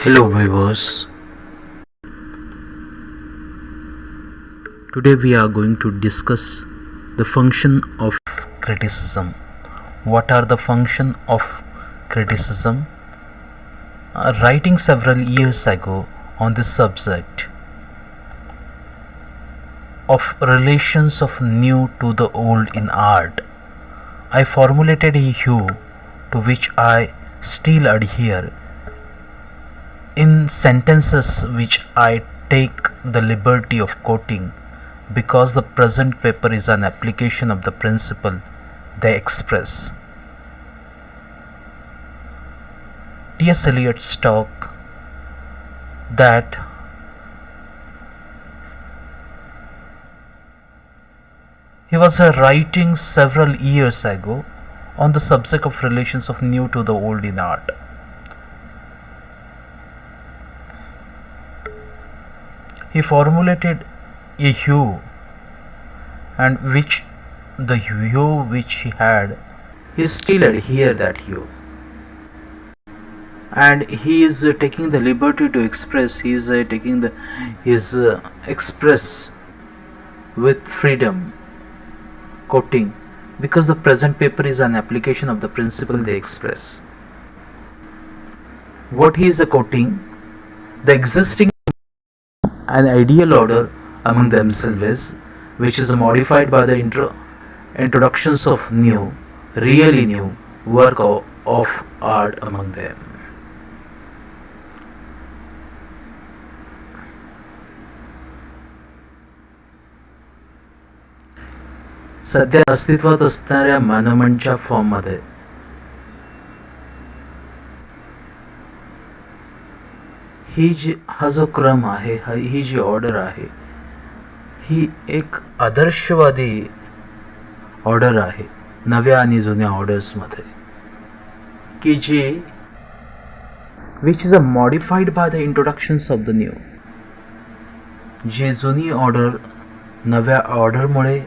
Hello viewers, today we are going to discuss the function of criticism. What are the function of criticism? Writing several years ago on this subject of relations of new to the old in art, I formulated a view to which I still adhere in sentences which I take the liberty of quoting because the present paper is an application of the principle they express. T.S. Eliot talk that he was writing several years ago on the subject of relations of new to the old in art. He formulated a hue, and which the hue which he had, he still adhere that hue, and he is taking the liberty to express. He is taking the his express with freedom, quoting because the present paper is an application of the principle they express. What he is quoting, the existing an ideal order among themselves, which is modified by the introductions of new, really new work of art among them. सध्या अस्तित्वात असणाऱ्या मॉन्युमेंटच्या फॉर्ममध्ये हा जो क्रम आहे, ही जी order आहे, ही एक आदर्शवादी ऑर्डर आहे नव्या आणि जुन्या ऑर्डर्समध्ये, की जी which is modified by the introductions of the new. जी जुनी ऑर्डर नव्या ऑर्डरमुळे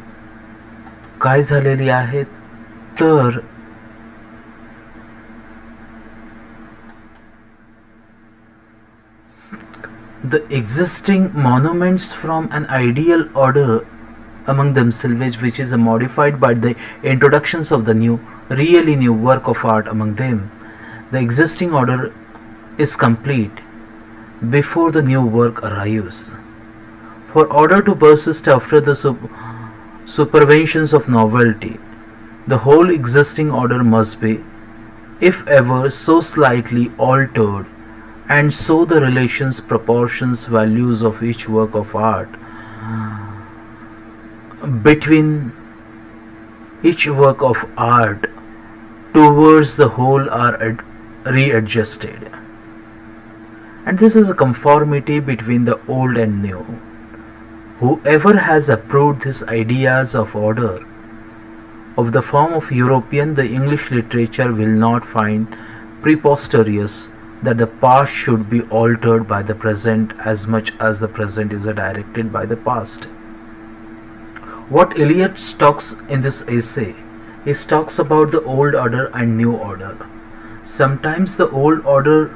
काय झालेली आहे, तर the existing monuments from an ideal order among themselves, which is modified by the introductions of the new, really new work of art among them. The existing order is complete before the new work arrives. For order to persist after the superventions of novelty, the whole existing order must be, if ever so slightly altered, and so the relations, proportions, values of each work of art between each work of art towards the whole are readjusted. And this is a conformity between the old and new. Whoever has approved these ideas of order of the form of European, the English literature will not find preposterous that the past should be altered by the present as much as the present is directed by the past. What Eliot talks in this essay, he talks about the old order and new order. Sometimes the old order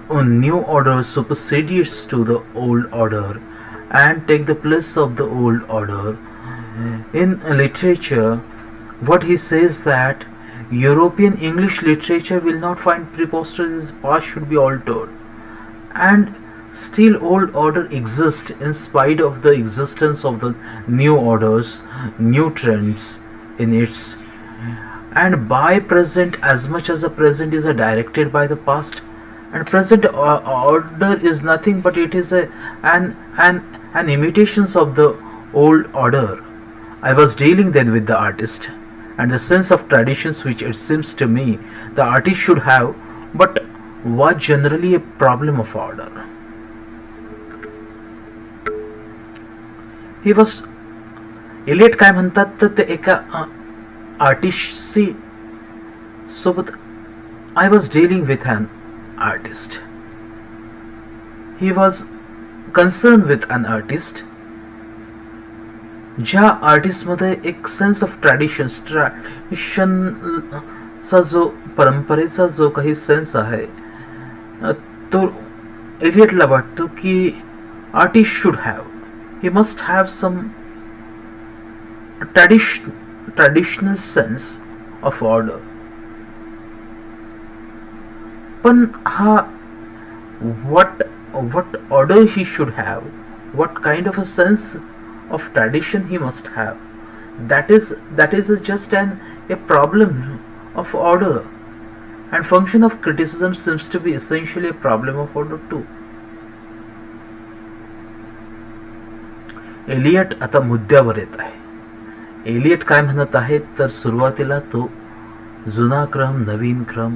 or new order supersedes to the old order and take the place of the old order. In literature, what he says that European English literature will not find preposterous past should be altered, and still old order exists in spite of the existence of the new orders, new trends in its, and by present as much as the present is directed by the past, and present order is nothing but it is an imitations of the old order. I was dealing then with the artist and the sense of traditions which it seems to me the artist should have, but was generally a problem of order. He was Eliot काय म्हणतात तर ते एका आर्टिस्टशी सोबत I was dealing with an artist. He was concerned with an artist ज्या आर्टिस्टमध्ये एक sense of ट्रॅडिशनचा जो परंपरेचा जो काही सेन्स आहे तो एलियटला वाटतं की artist should have, he must have some traditional sense of order. पण हा what order he should have, what kind of a sense of tradition he must have, that is just a problem of order, and function of criticism seems to be essentially a problem of order too. Eliot आता मुद्द्यावर येत आहे. Elliott काय म्हणत आहेत तर सुरुवातीला तो जुना क्रम नवीन क्रम,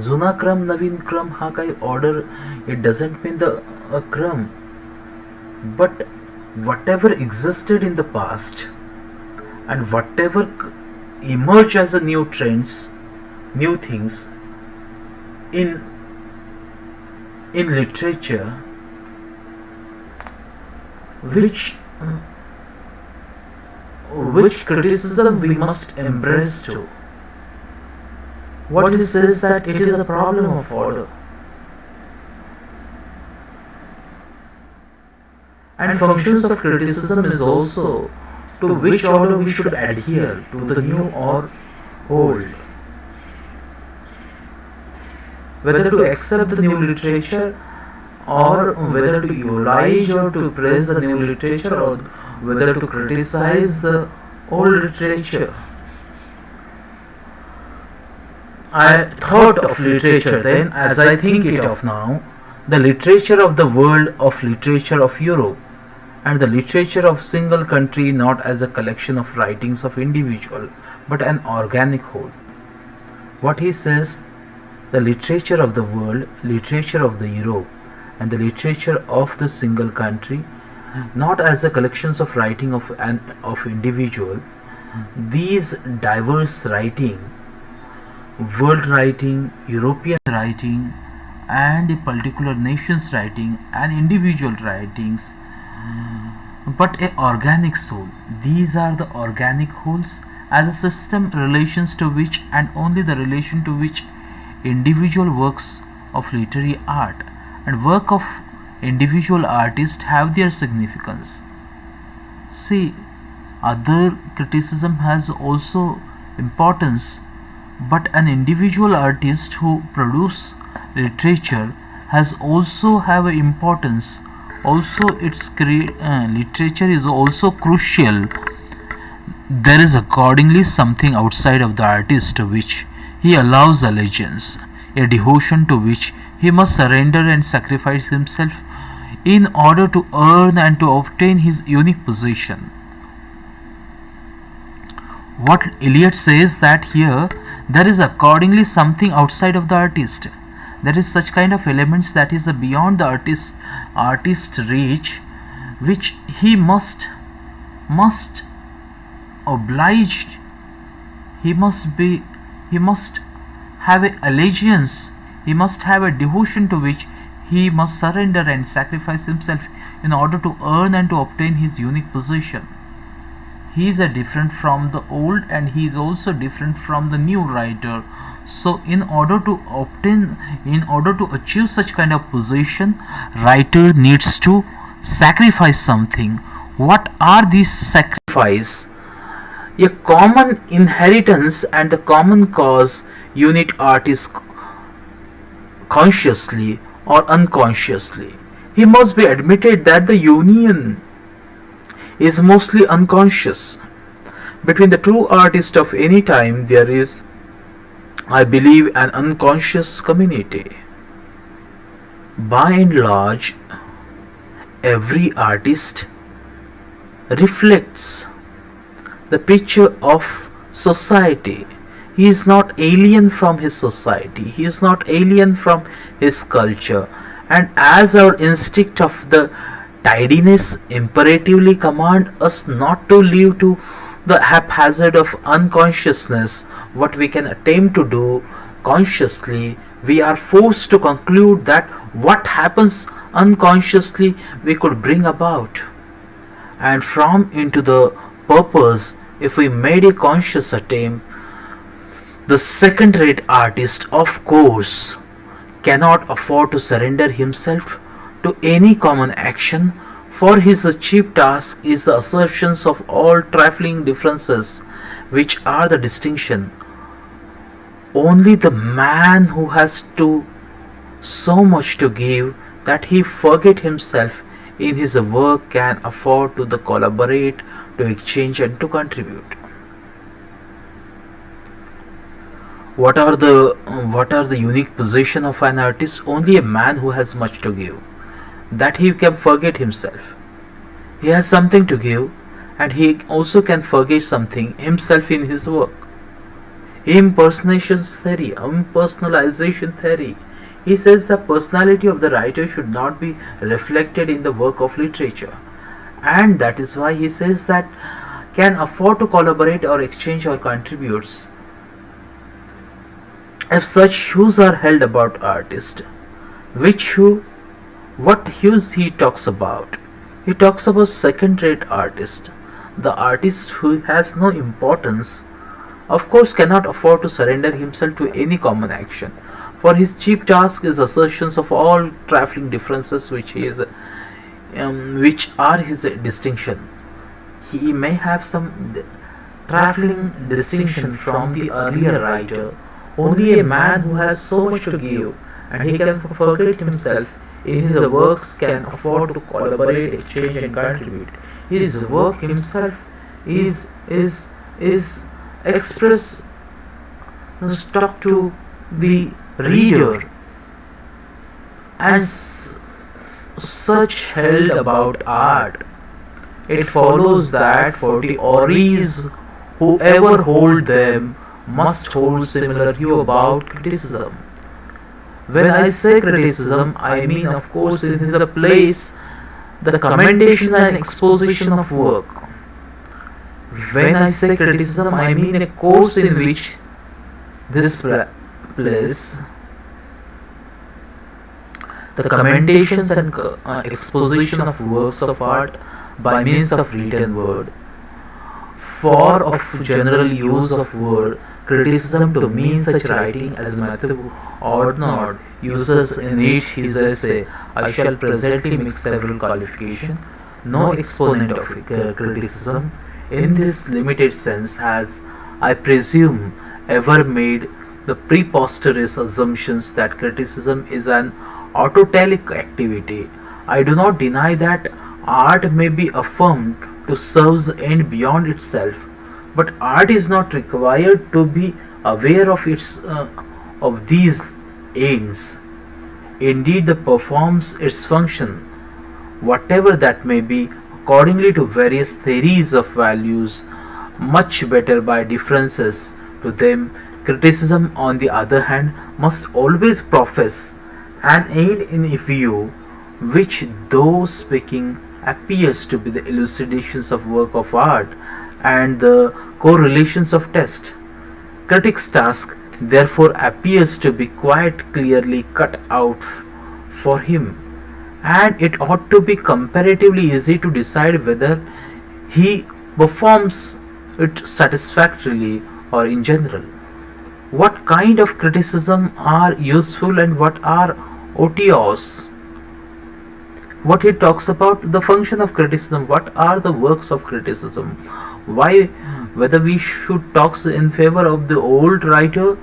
जुना क्रम नवीन क्रम हा काही order, it doesn't mean the a क्रम, but whatever existed in the past and whatever emerge as a new trends, new things in literature, which criticism we must embrace too. What he says that it is a problem of order. And functions of criticism is also to which order we should adhere, to the new or old. Whether to accept the new literature or whether to eulogize or to praise the new literature, or whether to criticize the old literature. I thought of literature then as I think it of now, the literature of the world, of literature of Europe, and the literature of single country not as a collection of writings of individual but an organic whole. What he says, the literature of the world, literature of the Europe, and the literature of the single country not as the collections of writing of individual, these diverse writing, world writing, European writing, and a particular nation's writing and individual writings, but a organic soul. These are the organic wholes as a system, relations to which and only the relation to which individual works of literary art and work of individual artists have their significance. See, other criticism has also importance, but an individual artist who produce literature has also have an importance. Also, its literature is also crucial. There is accordingly something outside of the artist to which he allows allegiance, a devotion to which he must surrender and sacrifice himself in order to earn and to obtain his unique position. What Eliot says that here there is accordingly something outside of the artist. There is such kind of elements that is beyond the artist's reach, which he must oblige. He must have a allegiance. He must have a devotion to which he must surrender and sacrifice himself in order to earn and to obtain his unique position. He is different from the old, and he is also different from the new writer. So in order to achieve such kind of position, writer needs to sacrifice something. What are these sacrifice? A common inheritance and the common cause unit artist consciously or unconsciously. He must be admitted that the union is mostly unconscious. Between the true artist of any time there is, I believe, an unconscious community. By and large, every artist reflects the picture of society. He is not alien from his society. He is not alien from his culture. And as our instinct of the tidiness imperatively command us not to live to the haphazard of unconsciousness what we can attempt to do consciously, we are forced to conclude that what happens unconsciously we could bring about. And from into the purpose, if we made a conscious attempt, the second-rate artist, of course, cannot afford to surrender himself to any common action, for his chief task is the assertions of all trifling differences which are the distinction. Only the man who has so much to give that he forget himself in his work can afford to collaborate, to exchange and to contribute. What are the unique position of an artist? Only a man who has much to give, that he can forget himself. He has something to give, and he also can forget something himself in his work. Impersonalization theory. He says the personality of the writer should not be reflected in the work of literature, and that is why he says that can afford to collaborate or exchange or contributes. If such views are held about artists, which who, what hues he talks about? He talks about second-rate artist, the artist who has no importance, of course cannot afford to surrender himself to any common action, for his chief task is assertions of all trifling differences which are his distinction. He may have some trifling distinction from the earlier writer. Only a man who has so much to give and he can forget himself in his works can afford to collaborate, exchange and contribute. His work himself is express stuck to the reader, as such held about art. It follows that for the authorities, whoever hold them must hold similar view about criticism. When I say criticism, I mean of course in his place the commendation and exposition of work. When I say criticism, I mean a course in which this place the commendations and exposition of works of art by means of written word. For of general use of word criticism to mean such writing as Matthew Arnold uses in his essay, I shall presently make several qualifications. No exponent of criticism in this limited sense has, I presume, ever made the preposterous assumptions that criticism is an autotelic activity. I do not deny that art may be affirmed to serve the end beyond itself, but art is not required to be aware of these ends. Indeed, the performs its function, whatever that may be, accordingly to various theories of values, much better by differences to them. Criticism, on the other hand, must always profess an aid in a view which, though speaking, appears to be the elucidations of work of art and the correlations of test. Critic's task, therefore, appears to be quite clearly cut out for him, and it ought to be comparatively easy to decide whether he performs it satisfactorily or in general. What kind of criticism are useful and what are odious? What he talks about the function of criticism, what are the works of criticism, why, whether we should talk in favor of the old writer,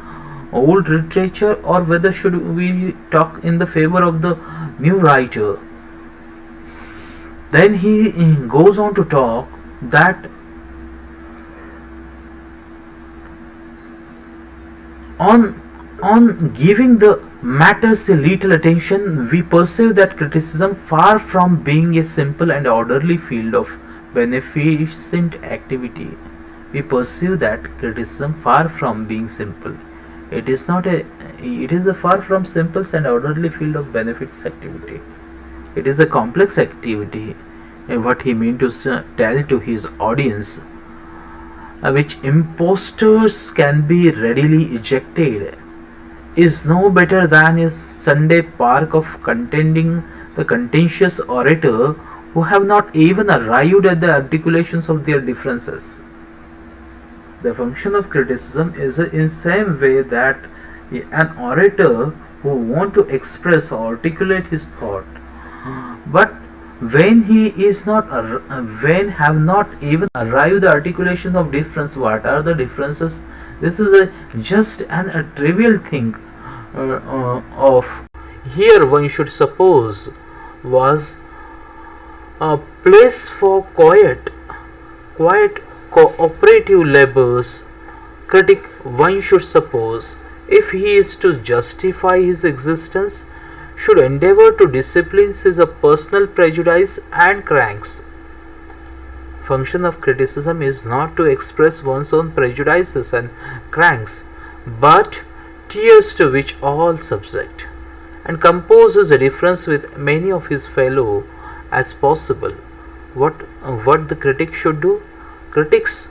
old literature, or whether should we talk in the favor of the new writer. Then he goes on to talk that on giving the matters a little attention, we perceive that criticism, far from being a simple and orderly field of beneficent activity, we perceive that criticism, far from being simple, it is a far from simple and orderly field of benefits activity. It is a complex activity. What he means to tell to his audience, which impostors can be readily ejected, is no better than a Sunday park of contending the contentious orator who have not even arrived at the articulations of their differences. The function of criticism is in same way that an orator who want to express or articulate his thought, but when he is not when have not even arrived the articulation of difference. What are the differences? This is just a trivial thing of here one should suppose was a place for quiet cooperative labors. Critic, one should suppose, if he is to justify his existence, should endeavor to discipline his personal prejudice and cranks. Function of criticism is not to express one's own prejudices and cranks, but tears to which all subject, and composes a difference with many of his fellow as possible. What what the critic should do? Critics,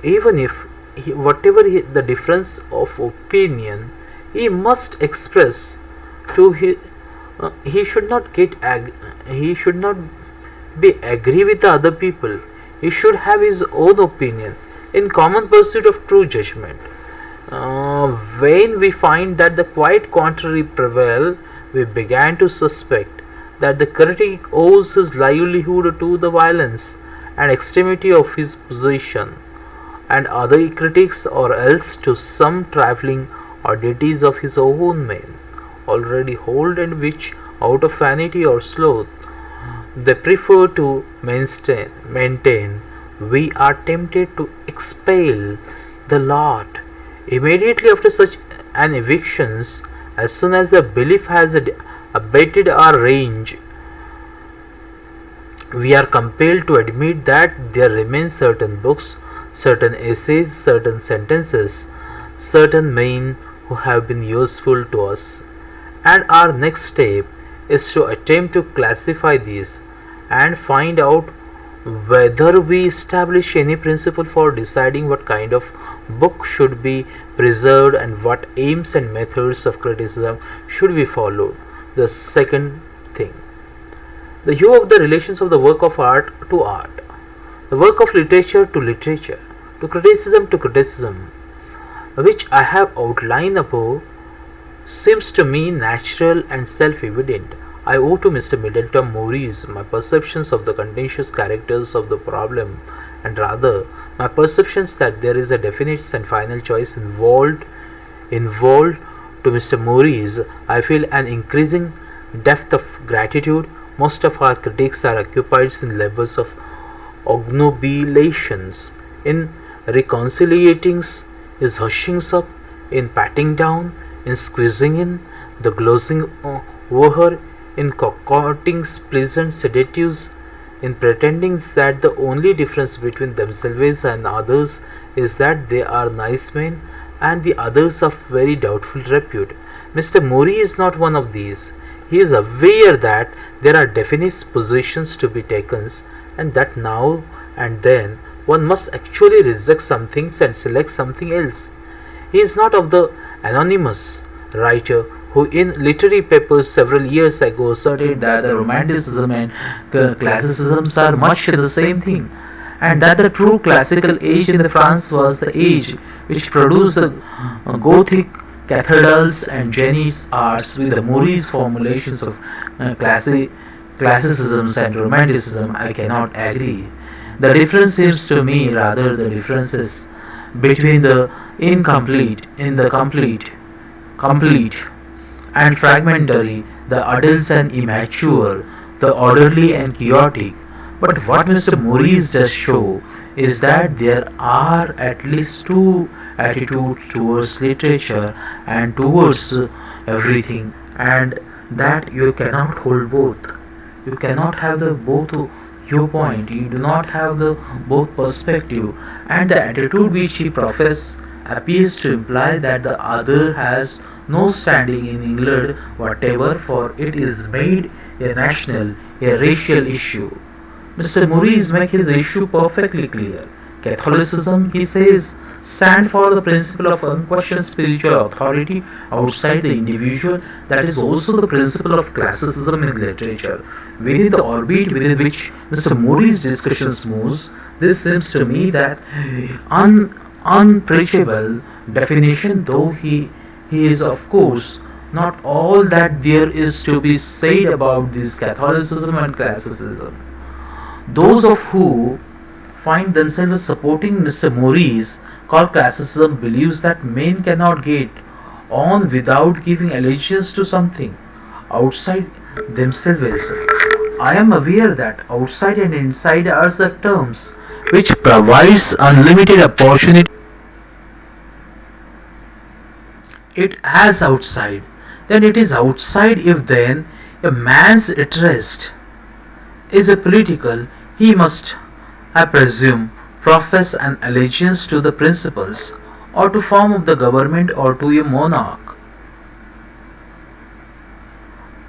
even if the difference of opinion, he must express to his, he should not he should not be agree with the other people. He should have his own opinion in common pursuit of true judgment. When we find that the quite contrary prevail, we began to suspect that the critic owes his livelihood to the violence and extremity of his position, and other critics or else to some trifling oddities of his own men already hold, and which out of vanity or sloth they prefer to maintain. We are tempted to expel the lot immediately after such an evictions. As soon as the belief has abated our range, we are compelled to admit that there remain certain books, certain essays, certain sentences, certain men who have been useful to us, and our next step is to attempt to classify these and find out whether we establish any principle for deciding what kind of book should be preserved and what aims and methods of criticism should be followed. The second thing, the view of the relations of the work of art to art, the work of literature to literature, to criticism, which I have outlined above, seems to me natural and self-evident. I owe to Mr. Middleton Morris my perceptions of the contentious characters of the problem, and rather my perceptions that there is a definite and final choice involved. To Mr. Morris, I feel an increasing depth of gratitude. Most of our critics are occupied in labors of obnubilations, in reconciliatings, is hushings up, in patting down, in squeezing in, the glozing over, in concocting pleasant sedatives, in pretending that the only difference between themselves and others is that they are nice men and the others of very doubtful repute. Mr. Mori is not one of these. He is aware that there are definite positions to be taken, and that now and then one must actually reject some things and select something else. He is not of the anonymous writer who in literary papers several years ago asserted that the Romanticism and Classicisms are much the same thing, and that the true classical age in France was the age which produced the Gothic cathedrals and Japanese arts. With the Maurice formulations of classicisms and Romanticism, I cannot agree. The difference seems to me rather the differences between the complete and fragmentary, the adults and immature, the orderly and chaotic. But what Mr. Maurice does show is that there are at least two attitudes towards literature and towards everything, and that you cannot hold both. You cannot have the both viewpoint. You do not have the both perspective, and the attitude which he professes appears to imply that the other has no standing in England whatever, for it is made a national, a racial issue. Mr. Maurice makes his issue perfectly clear. Catholicism, he says, stand for the principle of unquestioned spiritual authority outside the individual. That is also the principle of classicism in literature. Within the orbit within which Mr. Maurice's discussions moves, this seems to me that unpreachable definition, though he is of course Not all that there is to be said about this Catholicism and classicism. Those of who find themselves supporting Mr. Maurice call classicism believes that men cannot get on without giving allegiance to something outside themselves. I am aware that outside and inside are the terms which provides unlimited opportunity. It as outside, then it is outside. If then a man's interest is a political, he must, I presume, profess an allegiance to the principles or to form of the government or to a monarch.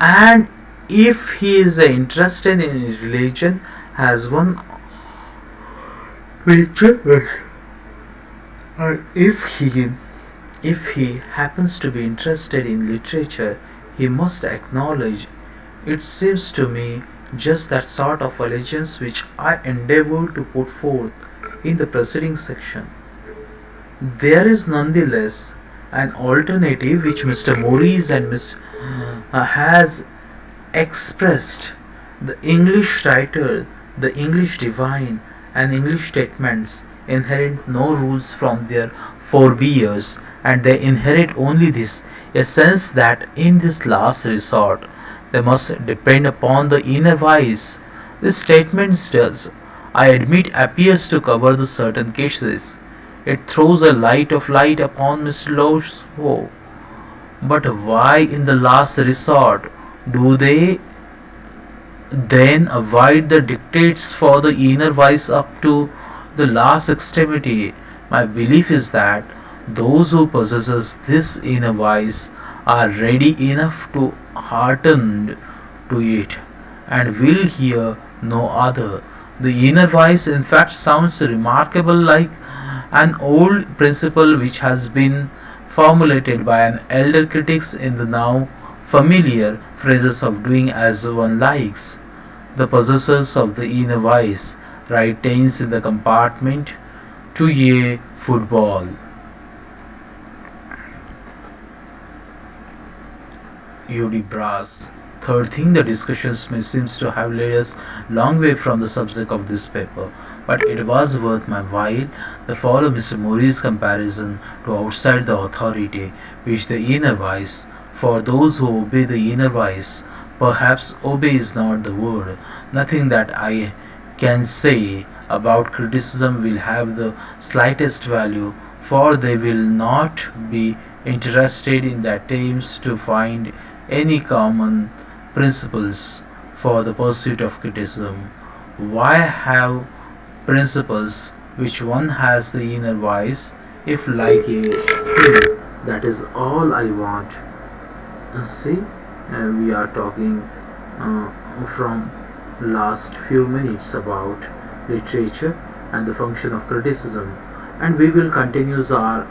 And if he is interested in religion, has one whichever, or if he happens to be interested in literature, he must acknowledge. It seems to me just that sort of allegiance which I endeavour to put forth in the preceding section. There is nonetheless an alternative which Mr. Maurice and Miss has expressed. The English writer, the English divine, and English statements inherit no rules from their forebears, and they inherit only this, a sense that in this last resort they must depend upon the inner wise. This statement does, I admit, appears to cover the certain cases. It throws a light of light upon Mr. Low's woe. But why in the last resort do they then avoid the dictates for the inner wise up to the last extremity? My belief is that those who possess this inner wise are ready enough to hearken to it, and will hear no other. The inner wise, in fact, sounds remarkable like an old principle which has been formulated by an elder critics in the now familiar phrases of doing as one likes. The possessors of the inner vice write tens in the compartment to a football. Hudibras. Third thing, the discussions may seems to have led us long way from the subject of this paper, but it was worth my while to follow Mr. Murray's comparison to outside the authority which the inner vice, for those who obey the inner vice, perhaps obey is not the word. Nothing that I can say about criticism will have the slightest value, for they will not be interested in the attempts to find any common principles for the pursuit of criticism. Why have principles which one has the inner wise, if like a hill? That is all I want. See, we are talking from last few minutes about literature and the function of criticism, and we will continue our